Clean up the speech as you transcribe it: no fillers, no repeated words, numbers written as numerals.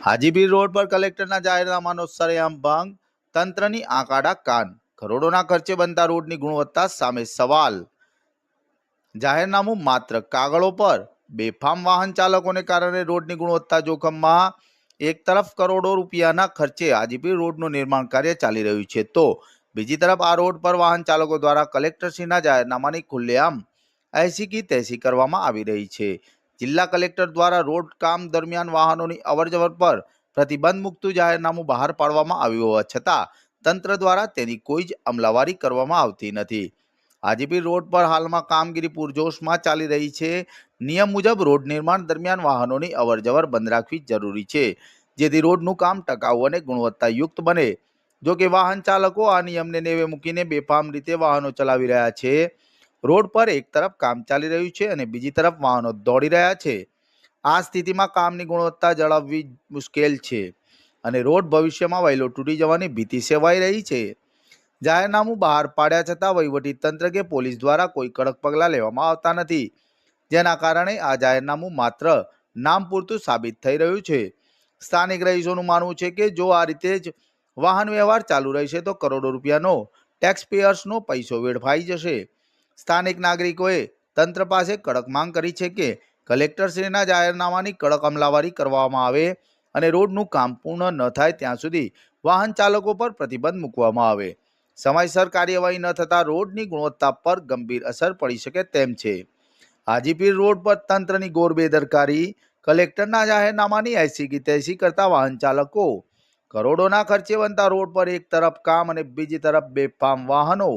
Hajipir road પર કલેક્ટરના જાહેરનામાનો સરેઆમ ભંગ, તંત્રની આંકાડા કાન, કરોડોના ખર્ચે બનતા રોડની ગુણવત્તા સામે સવાલ। જાહેરનામું માત્ર કાગળો પર, બેફામ વાહન ચાલકોને કારણે રોડની ગુણવત્તા જોખમમાં। એક તરફ કરોડો રૂપિયાના ખર્ચે હાજીપીર રોડનું નિર્માણ કાર્ય ચાલી રહ્યું છે, તો બીજી તરફ આ રોડ પર વાહન ચાલકો દ્વારા કલેક્ટરશ્રીના જાહેરનામાની ખુલ્લેઆમ ऐसी की तैसी કરવામાં આવી રહી છે। જિલ્લા કલેક્ટર દ્વારા રોડ કામ દરમિયાન વાહનોની અવરજવર પર પ્રતિબંધ મૂકતું જાહેરનામું બહાર પાડવામાં આવ્યું હોવા છતાં તંત્ર દ્વારા તેની કોઈ જ અમલવારી કરવામાં આવતી નથી। હાજીપીર રોડ પર હાલમાં કામગીરી પૂરજોશમાં ચાલી રહી છે। નિયમ મુજબ રોડ નિર્માણ દરમિયાન વાહનોની અવરજવર બંધ રાખવી જરૂરી છે, જેથી રોડનું કામ ટકાઉ અને ગુણવત્તાયુક્ત બને। જો કે વાહન ચાલકો આ નિયમને નેવે મૂકીને બેફામ રીતે વાહનો ચલાવી રહ્યા છે। રોડ પર એક તરફ કામ ચાલી રહ્યું છે અને બીજી તરફ વાહનો દોડી રહ્યા છે। આ સ્થિતિમાં કામની ગુણવત્તા જાળવવી મુશ્કેલ છે અને રોડ ભવિષ્યમાં વહેલો તૂટી જવાની ભીતિ સેવાઈ રહી છે। જાહેરનામું બહાર પાડ્યા છતાં વહીવટી તંત્ર કે પોલીસ દ્વારા કોઈ કડક પગલાં લેવામાં આવતા નથી, જેના કારણે આ જાહેરનામું માત્ર નામ પૂરતું સાબિત થઈ રહ્યું છે। સ્થાનિક રહીશોનું માનવું છે કે જો આ રીતે જ વાહન વ્યવહાર ચાલુ રહેશે તો કરોડો રૂપિયાનો ટેક્સપેયર્સનો પૈસો વેડફાઈ જશે। સ્થાનિક નાગરિકોએ તંત્ર પાસે કડક માંગ કરી છે કે કલેક્ટરશ્રીના જાહેરનામાની કડક અમલવારી કરવામાં આવે અને રોડનું કામ પૂર્ણ ન થાય ત્યાં સુધી વાહન ચાલકો પર પ્રતિબંધ મૂકવામાં આવે। સમયસર કાર્યવાહી ન થતાં રોડની ગુણવત્તા પર ગંભીર અસર પડી શકે તેમ છે। હાજીપીર રોડ પર તંત્રની ઘોર બેદરકારી, કલેક્ટરના જાહેરનામાની ऐसी की तैसी કરતા વાહન ચાલકો, કરોડોના ખર્ચે બનતા રોડ પર એક તરફ કામ અને બીજી તરફ બેફામ વાહનો।